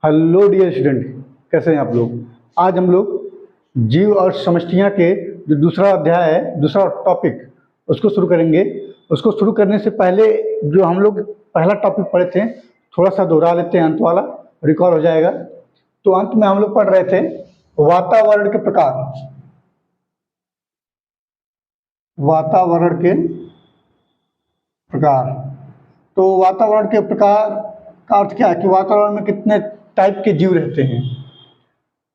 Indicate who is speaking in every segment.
Speaker 1: Hello dear student, कैसे हैं आप लोग। आज हम लोग जीव और समष्टियाँ के जो दूसरा अध्याय है, दूसरा टॉपिक, उसको शुरू करेंगे। उसको शुरू करने से पहले जो हम लोग पहला टॉपिक पढ़े थे, थोड़ा सा दोहरा लेते हैं, अंत वाला रिकॉल हो जाएगा। तो अंत में हम लोग पढ़ रहे थे वातावरण के प्रकार। वातावरण के प्रकार। तो वातावरण के प्रकार का अर्थ क्या है कि वातावरण में कितने टाइप के जीव रहते हैं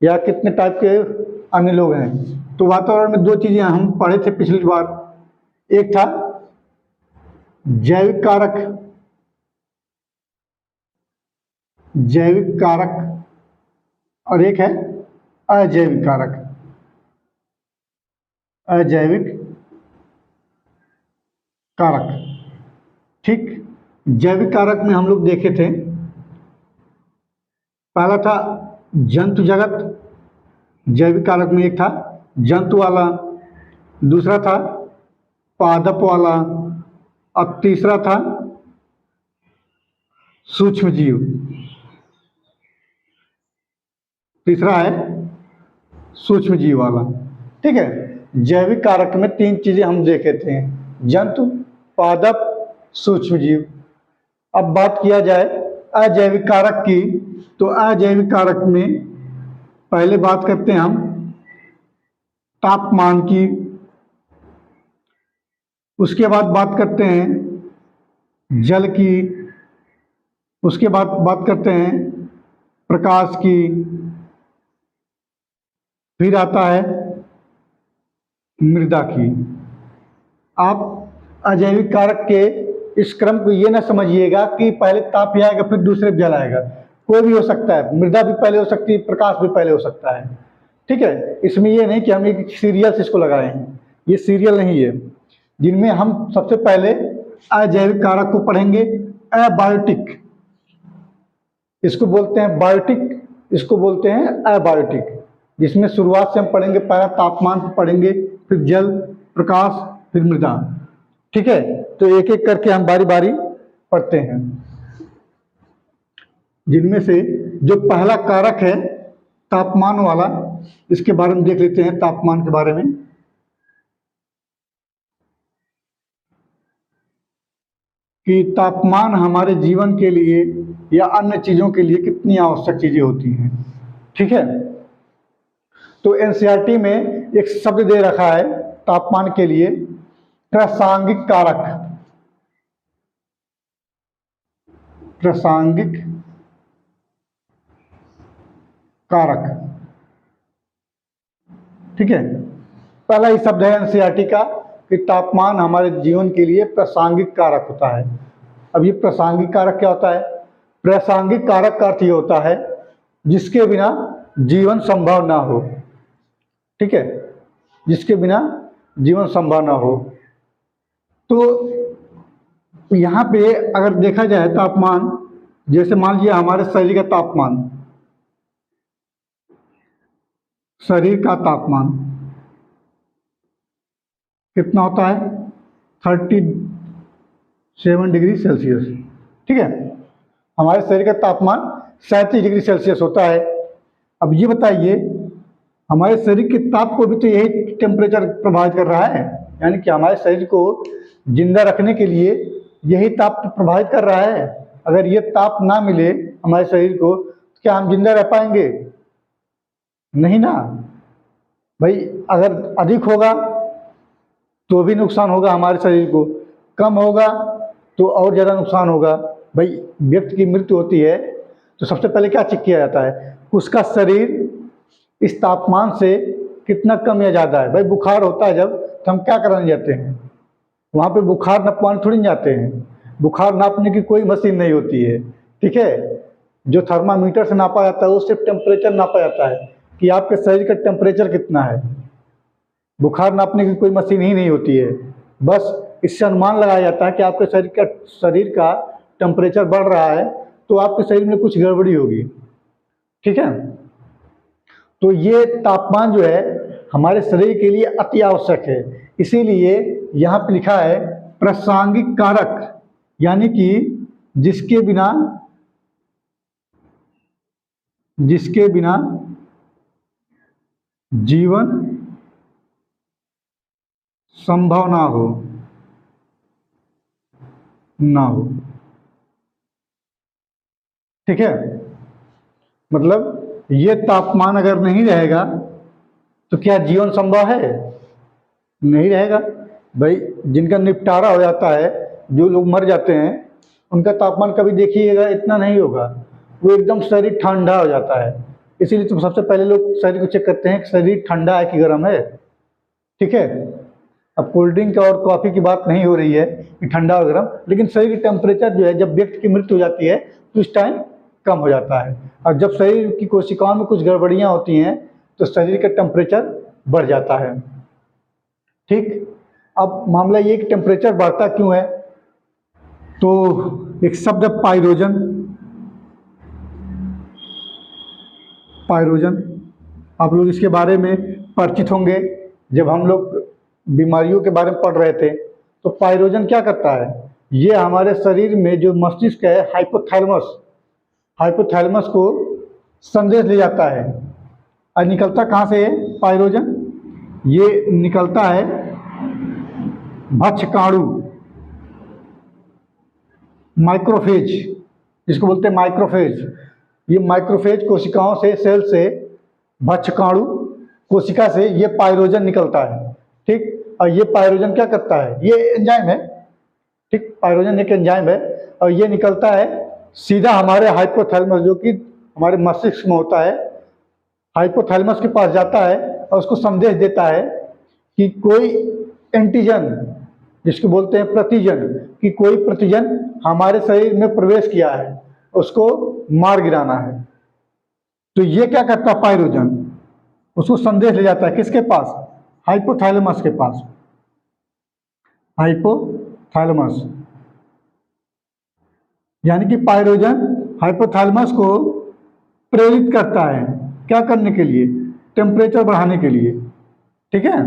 Speaker 1: या कितने टाइप के अन्य लोग हैं। तो वातावरण में दो चीजें हम पढ़े थे पिछली बार। एक था जैविक कारक, और एक है अजैविक कारक। अजैविक कारक, ठीक। जैविक कारक में हम लोग देखे थे, पहला था जंतु जगत। जैविक कारक में एक था जंतु वाला, दूसरा था पादप वाला, और तीसरा था सूक्ष्म जीव। तीसरा है सूक्ष्म जीव वाला, ठीक है। जैविक कारक में तीन चीजें हम देखे थे, जंतु, पादप, सूक्ष्म जीव। अब बात किया जाए अजैविक कारक की, तो अजैविक कारक में पहले बात करते हैं हम तापमान की, उसके बाद बात करते हैं जल की, उसके बाद बात करते हैं प्रकाश की, फिर आता है मृदा की। आप अजैविक कारक के इस क्रम को ये ना समझिएगा कि पहले ताप ही आएगा फिर दूसरे जल आएगा। कोई भी हो सकता है, मृदा भी पहले हो सकती है, प्रकाश भी पहले हो सकता है, ठीक है। इसमें ये नहीं कि हम एक सीरियल से इसको लगाए हैं, ये सीरियल नहीं है। जिनमें हम सबसे पहले अजैविक कारक को पढ़ेंगे। अबायोटिक, इसको बोलते हैं बायोटिक, इसको बोलते हैं अबायोटिक। जिसमें शुरुआत से हम पढ़ेंगे, पहला तापमान को पढ़ेंगे, फिर जल, प्रकाश, फिर मृदा, ठीक है। तो एक एक करके हम बारी बारी पढ़ते हैं। जिनमें से जो पहला कारक है तापमान वाला, इसके बारे में देख लेते हैं। तापमान के बारे में कि तापमान हमारे जीवन के लिए या अन्य चीजों के लिए कितनी आवश्यक चीजें होती हैं, ठीक है। तो एनसीईआरटी में एक शब्द दे रखा है तापमान के लिए, प्रासंगिक कारक। प्रासंगिक कारक, ठीक है। पहला ही शब्द है एनसीईआरटी का कि तापमान हमारे जीवन के लिए प्रासंगिक कारक होता है। अब ये प्रासंगिक कारक क्या होता है? प्रासंगिक कारक का अर्थ ये होता है जिसके बिना जीवन संभव ना हो, ठीक है, जिसके बिना जीवन संभव ना हो। तो यहाँ पे अगर देखा जाए तापमान, जैसे मान लिया हमारे शरीर का तापमान, शरीर का तापमान कितना होता है? 37 डिग्री सेल्सियस, ठीक है। हमारे शरीर का तापमान 37 डिग्री सेल्सियस होता है। अब ये बताइए, हमारे शरीर के ताप को भी तो यही टेम्परेचर प्रभावित कर रहा है, यानी कि हमारे शरीर को जिंदा रखने के लिए यही ताप प्रभावित कर रहा है। अगर ये ताप ना मिले हमारे शरीर को तो क्या हम जिंदा रह पाएंगे? नहीं ना भाई। अगर अधिक होगा तो भी नुकसान होगा हमारे शरीर को, कम होगा तो और ज़्यादा नुकसान होगा। भाई व्यक्ति की मृत्यु होती है तो सबसे पहले क्या चेक किया जाता है? उसका शरीर इस तापमान से कितना कम या ज़्यादा है। भाई बुखार होता है जब, तो हम क्या कराने जाते हैं? वहाँ पे बुखार नापवाने थोड़ी नहीं जाते हैं। बुखार नापने की कोई मशीन नहीं होती है, ठीक है। जो थर्मामीटर से नापा जाता है वो सिर्फ टेम्परेचर नापा जाता है कि आपके शरीर का टेम्परेचर कितना है। बुखार नापने की कोई मशीन ही नहीं होती है। बस इससे अनुमान लगाया जाता है कि आपके शरीर का टेम्परेचर बढ़ रहा है तो आपके शरीर में कुछ गड़बड़ी होगी, ठीक है। तो ये तापमान जो है हमारे शरीर के लिए अति आवश्यक है। इसीलिए यहाँ पे लिखा है प्रासंगिक कारक, यानी कि जिसके बिना जिसके बिना जीवन संभव ना हो। ठीक है, मतलब ये तापमान अगर नहीं रहेगा तो क्या जीवन संभव है? नहीं रहेगा। भाई जिनका निपटारा हो जाता है, जो लोग मर जाते हैं, उनका तापमान कभी देखिएगा इतना नहीं होगा, वो एकदम शरीर ठंडा हो जाता है। इसीलिए तो सबसे पहले लोग शरीर को चेक करते हैं कि शरीर ठंडा है कि गर्म है। ठीक है, अब कोल्ड ड्रिंक और कॉफ़ी की बात नहीं हो रही है कि ठंडा और गर्म, लेकिन शरीर की टेम्परेचर जो है जब व्यक्ति की मृत्यु हो जाती है तो इस टाइम कम हो जाता है, और जब शरीर की कोशिकाओं में कुछ गड़बड़ियाँ होती हैं तो शरीर का टेम्परेचर बढ़ जाता है। ठीक, अब मामला ये कि टेम्परेचर बढ़ता क्यों है, तो एक शब्द है पाइरोजन। पाइरोजन आप लोग इसके बारे में परिचित होंगे, जब हम लोग बीमारियों के बारे में पढ़ रहे थे। तो पाइरोजन क्या करता है, ये हमारे शरीर में जो मस्तिष्क है हाइपोथैलेमस, हाइपोथैलेमस को संदेश ले जाता है। और निकलता कहाँ से है पाइरोजन? ये निकलता है भक्षकाणु, माइक्रोफेज, जिसको बोलते हैं माइक्रोफेज। ये माइक्रोफेज कोशिकाओं से, सेल से, भक्षकाणु कोशिका से ये पाइरोजन निकलता है। ठीक, और ये पाइरोजन क्या करता है, ये एंजाइम है। ठीक, पाइरोजन एक एंजाइम है, और ये निकलता है सीधा हमारे हाइपोथैलेमस, जो कि हमारे मस्तिष्क में होता है, हाइपोथैलेमस के पास जाता है और उसको संदेश देता है कि कोई एंटीजन, जिसको बोलते हैं प्रतिजन, कि कोई प्रतिजन हमारे शरीर में प्रवेश किया है, उसको मार गिराना है। तो ये क्या करता है पाइरोजन, उसको संदेश ले जाता है किसके पास? हाइपोथैलेमस के पास। हाइपोथैलेमस, यानी कि पाइरोजन हाइपोथैलेमस को प्रेरित करता है, क्या करने के लिए? टेम्परेचर बढ़ाने के लिए। ठीक है,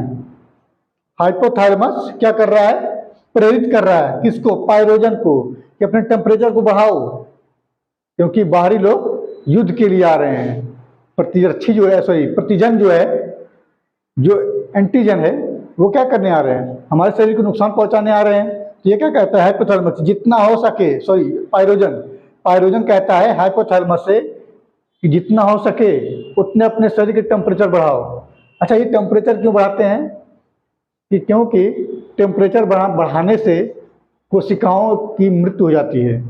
Speaker 1: हाइपोथैलेमस क्या कर रहा है? प्रेरित कर रहा है किसको? पाइरोजन को, कि अपने टेम्परेचर को बढ़ाओ, क्योंकि बाहरी लोग युद्ध के लिए आ रहे हैं। प्रतिरक्षी जो है, सॉरी प्रतिजन जो है, जो एंटीजन है, वो क्या करने आ रहे हैं? हमारे शरीर को नुकसान पहुंचाने आ रहे हैं। तो ये क्या कहता है हाइपोथैलेमस, जितना हो सके, सॉरी पाइरोजन कहता है हाइपोथैलेमस से कि जितना हो सके उतने अपने शरीर के टेम्परेचर बढ़ाओ। अच्छा, ये टेम्परेचर क्यों बढ़ाते हैं? कि क्योंकि टेम्परेचर बढ़ाने से कोशिकाओं की मृत्यु हो जाती है।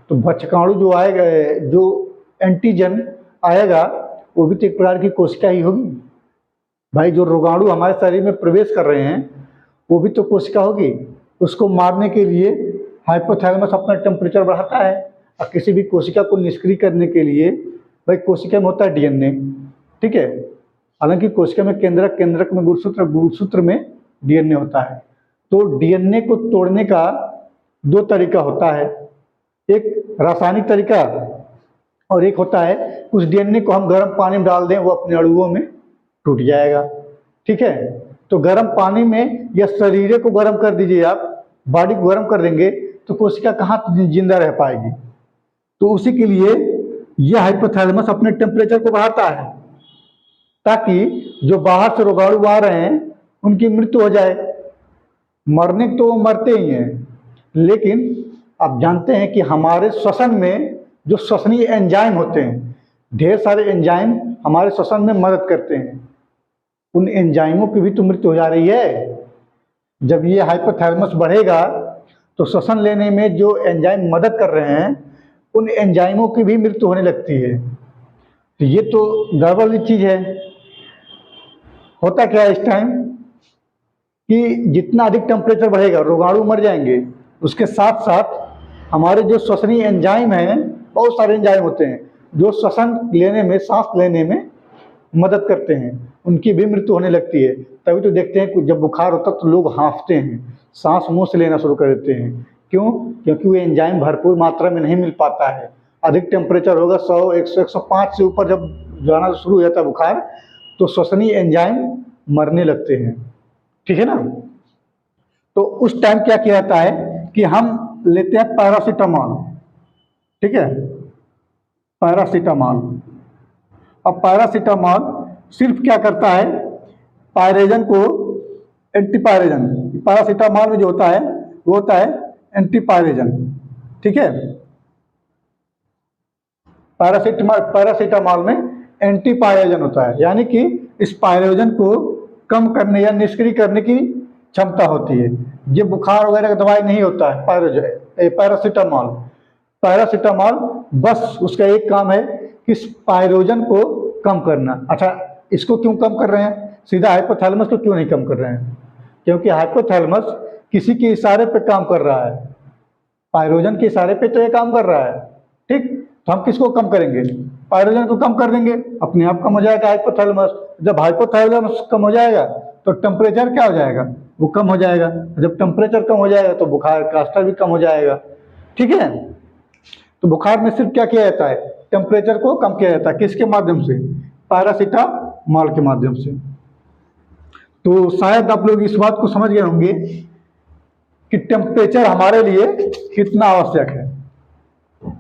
Speaker 1: तो भक्षकाणु जो आएगा, जो एंटीजन आएगा, वो भी तो एक प्रकार की कोशिका ही होगी। भाई जो रोगाणु हमारे शरीर में प्रवेश कर रहे हैं वो भी तो कोशिका होगी। उसको मारने के लिए हाइपोथैलेमस अपना टेम्परेचर बढ़ाता है, और किसी भी कोशिका को निष्क्रिय करने के लिए, भाई कोशिका में होता है डीएनए। ठीक है, हालांकि कोशिका में केंद्रक में गुणसूत्र में डीएनए होता है। तो डीएनए को तोड़ने का दो तरीका होता है, एक रासायनिक तरीका और एक होता है उस डीएनए को हम गर्म पानी में डाल दें, वो अपने अणुओं में टूट जाएगा। ठीक है, तो गर्म पानी में या शरीर को गर्म कर दीजिए, आप बॉडी को गर्म कर देंगे तो कोशिका कहाँ जिंदा रह पाएगी। तो उसी के लिए यह हाइपोथैलेमस अपने टेम्परेचर को बढ़ाता है, ताकि जो बाहर से रोगाणु आ रहे हैं उनकी मृत्यु हो जाए। मरने तो वो मरते ही हैं, लेकिन आप जानते हैं कि हमारे श्वसन में जो श्वसनीय एंजाइम होते हैं, ढेर सारे एंजाइम हमारे श्वसन में मदद करते हैं, उन एंजाइमों की भी तो मृत्यु हो जा रही है। जब ये हाइपोथैलेमस बढ़ेगा तो श्वसन लेने में जो एंजाइम मदद कर रहे हैं, उन एंजाइमों की भी मृत्यु होने लगती है। तो ये तो गड़बड़ चीज़ है। होता क्या है इस टाइम कि जितना अधिक टेम्परेचर बढ़ेगा रोगाणु मर जाएंगे, उसके साथ साथ हमारे जो श्वसनीय एंजाइम हैं, बहुत सारे एंजाइम होते हैं जो श्वसन लेने में, सांस लेने में मदद करते हैं, उनकी भी मृत्यु होने लगती है। तभी तो देखते हैं कि जब बुखार होता है तो लोग हाँफते हैं, सांस मुंह से लेना शुरू कर देते हैं। क्यों? क्योंकि वो एंजाइम भरपूर मात्रा में नहीं मिल पाता है। अधिक टेम्परेचर होगा 100, 100, 105 से ऊपर जब जाना शुरू हो जाता है बुखार, तो श्वसनीय एंजाइम मरने लगते हैं। ठीक है ना? तो उस टाइम क्या किया जाता है कि हम लेते हैं पैरासीटामॉल। ठीक है, पैरासीटामॉल। अब पैरासीटामॉल सिर्फ क्या करता है, पायरेजन को एंटीपायरेजन, पैरासीटामॉल में जो होता है वो होता है एंटीपायरेजन, ठीक है। पैरासीटामॉल में एंटीपायरेजन होता है, यानी कि इस पायरेजन को कम करने या निष्क्रिय करने की क्षमता होती है। ये बुखार वगैरह का दवाई नहीं होता है पैरासीटामॉल। पैरासीटामॉल बस उसका एक काम है कि इस पायरोजन को कम करना। अच्छा, इसको क्यों कम कर रहे हैं, सीधा हाइपोथैलेमस को क्यों नहीं कम कर रहे हैं? क्योंकि हाइपोथैलेमस किसी के इशारे पे काम कर रहा है, पायरोजन के इशारे पे तो ये काम कर रहा है, ठीक। तो हम किसको कम करेंगे, पायरोजन को कम कर देंगे, अपने आप कम हो जाएगा हाइपोथैलेमस। जब हाइपोथैलेमस कम हो जाएगा तो टेम्परेचर क्या हो जाएगा, वो कम हो जाएगा। जब टेम्परेचर कम हो जाएगा तो बुखार का स्तर भी कम हो जाएगा, ठीक है। तो बुखार में सिर्फ क्या किया जाता है, टेम्परेचर को कम किया जाता है, किसके माध्यम से, पैरासीटामॉल के माध्यम से। तो शायद आप लोग इस बात को समझ गए होंगे कि टेम्परेचर हमारे लिए कितना आवश्यक है।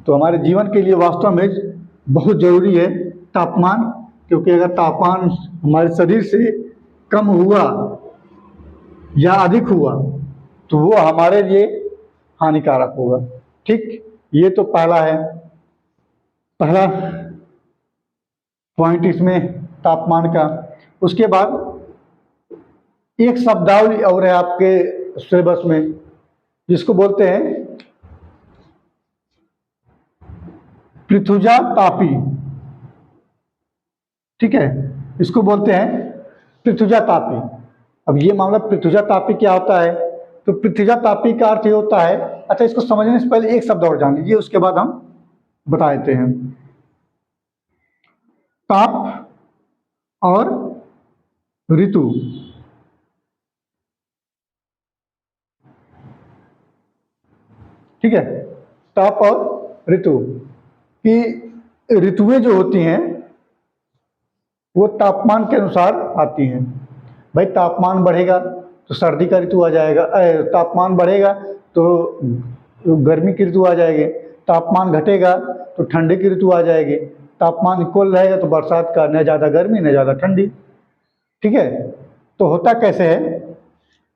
Speaker 1: तो हमारे जीवन के लिए वास्तव में बहुत जरूरी है तापमान, क्योंकि अगर तापमान हमारे शरीर से कम हुआ या अधिक हुआ तो वो हमारे लिए हानिकारक होगा, ठीक। ये तो पहला है, पहला पॉइंट इसमें तापमान का। उसके बाद एक शब्दावली और है आपके सिलेबस में, जिसको बोलते हैं पृथुजा तापी, ठीक है, इसको बोलते हैं पृथुजा तापी। अब ये मामला पृथुजा तापी क्या होता है, तो पृथुजा तापी का अर्थ ये होता है, अच्छा इसको समझने से पहले एक शब्द और जान लीजिए, उसके बाद हम बता देते हैं। ताप और ऋतु, ठीक है, ताप और ऋतु की ऋतुएं जो होती हैं वो तापमान के अनुसार आती हैं। भाई तापमान बढ़ेगा तो सर्दी का ऋतु आ जाएगा, तापमान बढ़ेगा तो गर्मी की ऋतु आ जाएगी, तापमान घटेगा तो ठंडी की ऋतु आ जाएगी, तापमान इक्वल रहेगा तो बरसात का, न ज़्यादा गर्मी न ज़्यादा ठंडी, ठीक है। तो होता कैसे है,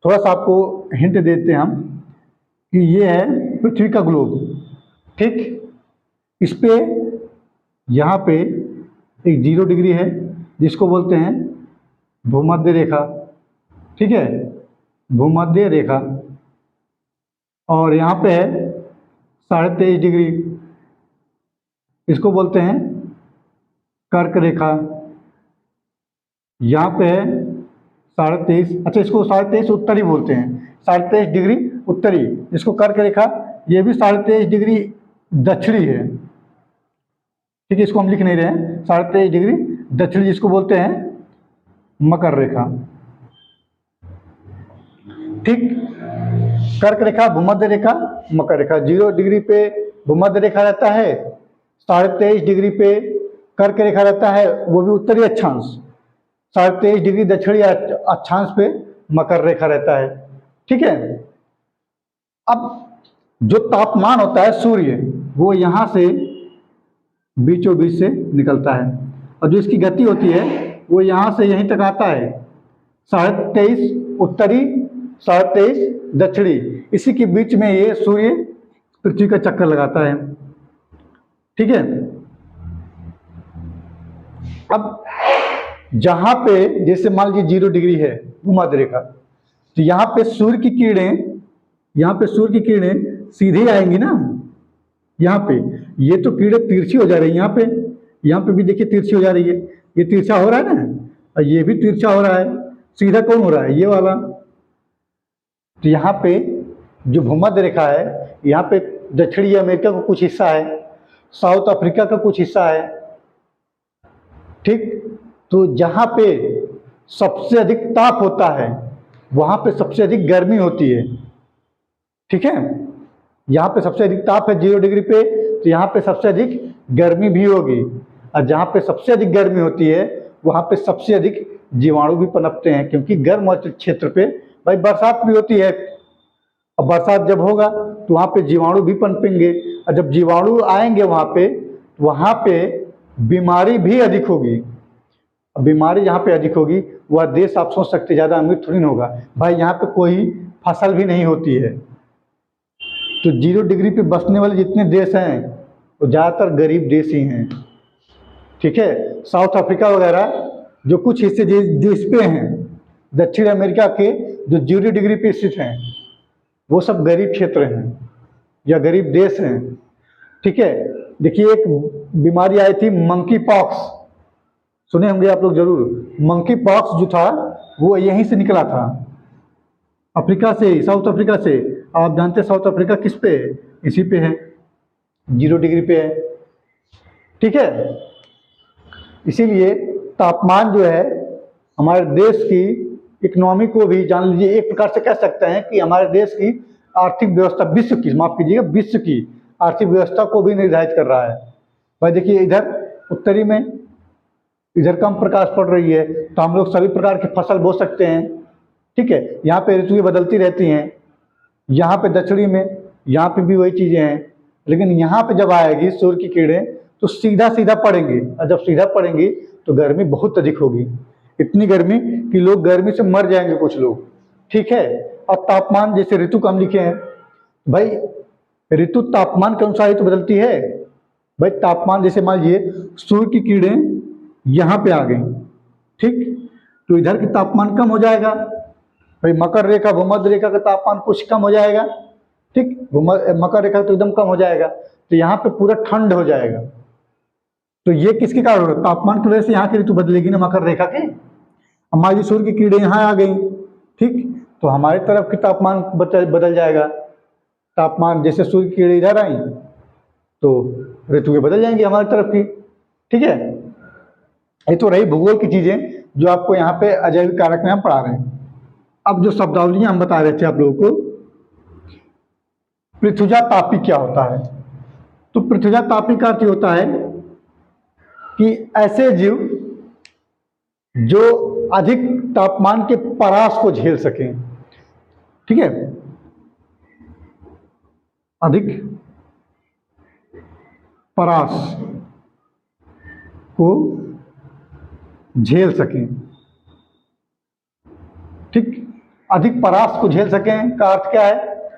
Speaker 1: थोड़ा सा आपको हिंट देते हैं हम कि ये है पृथ्वी का ग्लोब, ठीक। इस पे यहाँ पे एक 0 डिग्री है जिसको बोलते हैं भूमध्य रेखा, ठीक है, भूमध्य रेखा। और यहाँ पे है 23.5 डिग्री, इसको बोलते हैं कर्क रेखा। यहाँ पे है 23.5, अच्छा इसको 23.5 उत्तरी बोलते हैं, 23.5 डिग्री उत्तरी, इसको कर्क रेखा। ये भी 23.5 डिग्री दक्षिणी है, ठीक है, इसको हम लिख नहीं रहे हैं, 23.5 डिग्री दक्षिणी, जिसको बोलते हैं मकर रेखा, ठीक। कर्क रेखा, भूमध्य रेखा, मकर रेखा। 0 डिग्री पे भूमध्य रेखा रहता है, 23.5 डिग्री पे कर्क रेखा रहता है, वो भी उत्तरी अक्षांश, 23.5 डिग्री दक्षिणी अक्षांश पे मकर रेखा रहता है, ठीक है। अब जो तापमान होता है सूर्य, वो यहाँ से बीचों बीच से निकलता है, और जो इसकी गति होती है वो यहाँ से यहीं तक आता है, 23.5 उत्तरी, 23.5 दक्षिणी, इसी के बीच में ये सूर्य पृथ्वी का चक्कर लगाता है, ठीक है। अब जहाँ पे जैसे मान लीजिए 0 डिग्री है भूमध्य रेखा, तो यहाँ पे सूर्य की किरणें, यहाँ पे सूर्य की किरणें सीधे आएंगी ना, यहाँ पे ये तो किरणें तिरछी हो जा रही है, यहाँ पे भी देखिए तिरछी हो जा रही है, ये तिरछा हो रहा है ना, और ये भी तिरछा हो रहा है, सीधा कौन हो रहा है, ये वाला। तो यहाँ पे जो भूमध्य रेखा है, यहाँ पे दक्षिणी अमेरिका का कुछ हिस्सा है, साउथ अफ्रीका का कुछ हिस्सा है, ठीक। तो जहाँ पे सबसे अधिक ताप होता है वहाँ पे सबसे अधिक गर्मी होती है, ठीक है। यहाँ पे सबसे अधिक ताप है 0 डिग्री पे, तो यहाँ पे सबसे अधिक गर्मी भी होगी, और जहाँ पे सबसे अधिक गर्मी होती है वहाँ पे सबसे अधिक जीवाणु भी पनपते हैं, क्योंकि गर्म क्षेत्र पे भाई बरसात भी होती है, और बरसात जब होगा तो वहाँ पे जीवाणु भी पनपेंगे, और जब जीवाणु आएंगे वहाँ पे बीमारी भी अधिक होगी। अब बीमारी जहाँ पे अधिक होगी वह देश आप सोच सकते ज़्यादा अमीर थोड़ी ना होगा भाई, यहाँ पे कोई फसल भी नहीं होती है। तो 0 डिग्री पे बसने वाले जितने देश हैं वो ज़्यादातर गरीब देश ही हैं। ठीक है, साउथ अफ्रीका वगैरह जो कुछ हिस्से जो इस पे हैं, दक्षिण अमेरिका के जो 0 डिग्री पे स्थित हैं, वो सब गरीब क्षेत्र हैं या गरीब देश हैं। ठीक है, देखिए एक बीमारी आई थी मंकी पॉक्स, सुने होंगे आप लोग जरूर। मंकी पॉक्स जो था वो यहीं से निकला था, अफ्रीका से ही, साउथ अफ्रीका से। आप जानते हैं साउथ अफ्रीका किस पे है? इसी पे है, 0 डिग्री पे है। ठीक है, इसीलिए तापमान जो है हमारे देश की इकोनॉमी को भी, जान लीजिए एक प्रकार से कह सकते हैं कि हमारे देश की आर्थिक व्यवस्था, विश्व की, माफ कीजिएगा, विश्व की आर्थिक व्यवस्था को भी निर्धारित कर रहा है। भाई देखिए इधर उत्तरी में इधर कम प्रकाश पड़ रही है तो हम लोग सभी प्रकार की फसल बो सकते हैं। ठीक है, यहाँ पे ऋतुएं बदलती रहती हैं, यहाँ पे दक्षिणी में यहाँ पे भी वही चीज़ें हैं, लेकिन यहाँ पे जब आएगी सूर्य की किरणें तो सीधा सीधा पड़ेंगी, और जब सीधा पड़ेंगी तो गर्मी बहुत अधिक होगी, इतनी गर्मी कि लोग गर्मी से मर जाएंगे कुछ लोग। ठीक है, और तापमान जैसे ऋतु कम लिखे हैं, भाई ऋतु तापमान के अनुसार ही तो बदलती है। भाई तापमान जैसे मान लीजिए सूर्य की किरणें यहाँ पे आ गई, ठीक, तो इधर की तापमान कम हो जाएगा। भाई मकर रेखा, भूमध्य रेखा का तापमान कुछ कम हो जाएगा, ठीक, मकर रेखा तो एकदम कम हो जाएगा, तो यहाँ पे पूरा ठंड हो जाएगा। तो ये किसके कारण हो रहा है? तापमान की वजह से यहाँ की ऋतु बदलेगी ना, मकर रेखा के। हमारी सूर्य की किरणें यहाँ आ गई, ठीक, तो हमारी तरफ की तापमान बदल जाएगा। तापमान जैसे सूर्य की किरणें इधर आई तो ऋतुएं बदल जाएंगी हमारी तरफ की। ठीक है, ये तो रही भूगोल की चीजें जो आपको यहाँ पे अजैविक कारक में हम पढ़ा रहे हैं। अब जो शब्दावलियां हम बता रहे थे आप लोगों को, पृथ्वीजा तापी क्या होता है? तो पृथ्वीजा तापी का अर्थ होता है कि ऐसे जीव जो अधिक तापमान के परास को झेल सकें। ठीक है, अधिक परास को झेल सकें। ठीक, अधिक परास को झेल सकें का अर्थ क्या है?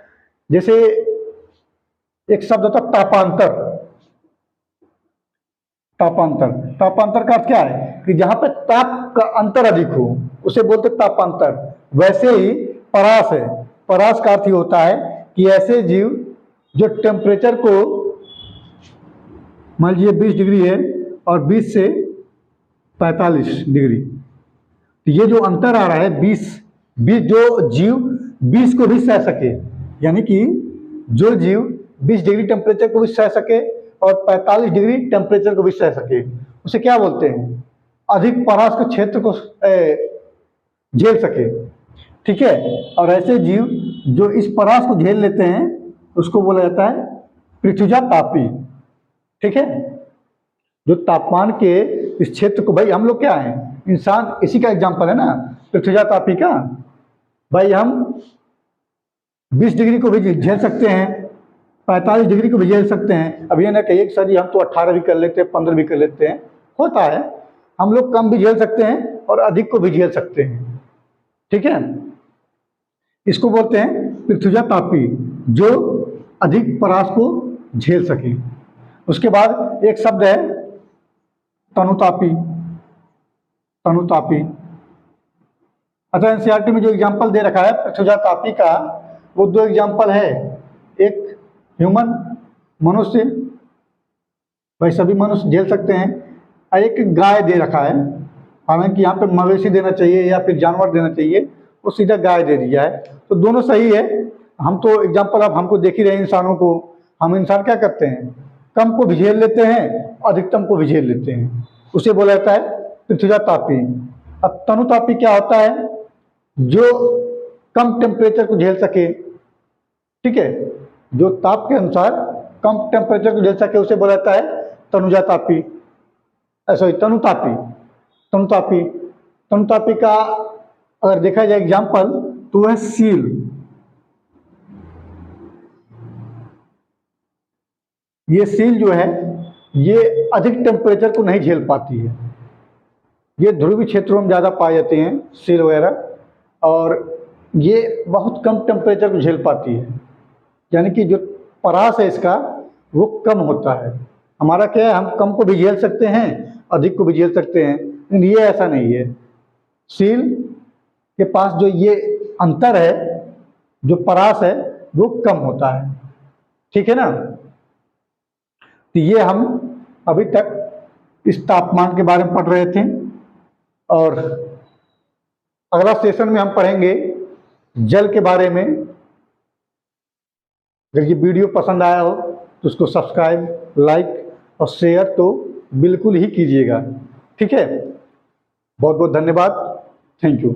Speaker 1: जैसे एक शब्द होता है तापांतर। तापांतर, तापांतर का अर्थ क्या है कि जहां पे ताप का अंतर अधिक हो उसे बोलते तापांतर। वैसे ही परास है, परास का अर्थ ही होता है कि ऐसे जीव जो टेम्परेचर को, मान लीजिए 20 डिग्री है और 20 से 45 डिग्री, तो ये जो अंतर आ रहा है 20 जो जीव 20 को भी सह सके, यानी कि जो जीव 20 डिग्री टेम्परेचर को भी सह सके और 45 डिग्री टेम्परेचर को भी सह सके, उसे क्या बोलते हैं? अधिक परास के क्षेत्र को झेल सके। ठीक है, और ऐसे जीव जो इस परास को झेल लेते हैं उसको बोला जाता है पृथ्वीजा तापी। ठीक है, जो तापमान के इस क्षेत्र को, भाई हम लोग क्या हैं, इंसान, इसी का एग्जाम्पल है ना पृथ्वीजा तापी का। भाई हम 20 डिग्री को भी झेल सकते हैं, 45 डिग्री को भी झेल सकते हैं। अब ये ना कहिए कि सर जी हम तो 18 भी कर लेते हैं, 15 भी कर लेते हैं, होता है, हम लोग कम भी झेल सकते हैं और अधिक को भी झेल सकते हैं। ठीक है, इसको बोलते हैं पृथ्वीजा तापी, जो अधिक परास को झेल सके। उसके बाद एक शब्द है तनुतापी। तनुतापी, अच्छा एनसीईआरटी में जो एग्जाम्पल दे रखा है पृथ्वीजा तापी का, वो 2 एग्जाम्पल है। एक ह्यूमन, मनुष्य, भाई सभी मनुष्य झेल सकते हैं, और एक गाय दे रखा है। हालांकि यहाँ पे मवेशी देना चाहिए या फिर जानवर देना चाहिए, वो सीधा गाय दे दिया है, तो दोनों सही है। हम तो एग्जाम्पल अब हमको देख ही रहे हैं इंसानों को, हम इंसान क्या करते हैं, कम को भी झेल लेते हैं, अधिकतम को भी झेल लेते हैं, उसे बोला जाता है पृथ्वीजा तापी। अब तनुतापी क्या होता है? जो कम टेम्परेचर को झेल सके। ठीक है, जो ताप के अनुसार कम टेम्परेचर को झेल सके उसे बोला जाता है तनुजा तापी, सॉरी तनुतापी। तनुतापी, तनुतापी का अगर देखा जाए एग्जाम्पल तो वह सील। ये सील जो है ये अधिक टेम्परेचर को नहीं झेल पाती है। ये ध्रुवीय क्षेत्रों में ज़्यादा पाए जाते हैं सील वगैरह, और ये बहुत कम टेम्परेचर को झेल पाती है, यानी कि जो परास है इसका वो कम होता है। हमारा क्या है, हम कम को भी झेल सकते हैं, अधिक को भी झेल सकते हैं, लेकिन ये ऐसा नहीं है। सील के पास जो ये अंतर है, जो परास है, वो कम होता है। ठीक है ना। तो ये हम अभी तक इस तापमान के बारे में पढ़ रहे थे, और अगला सेशन में हम पढ़ेंगे जल के बारे में। अगर ये वीडियो पसंद आया हो तो उसको सब्सक्राइब, लाइक और शेयर तो बिल्कुल ही कीजिएगा। ठीक है, बहुत बहुत धन्यवाद। Thank you.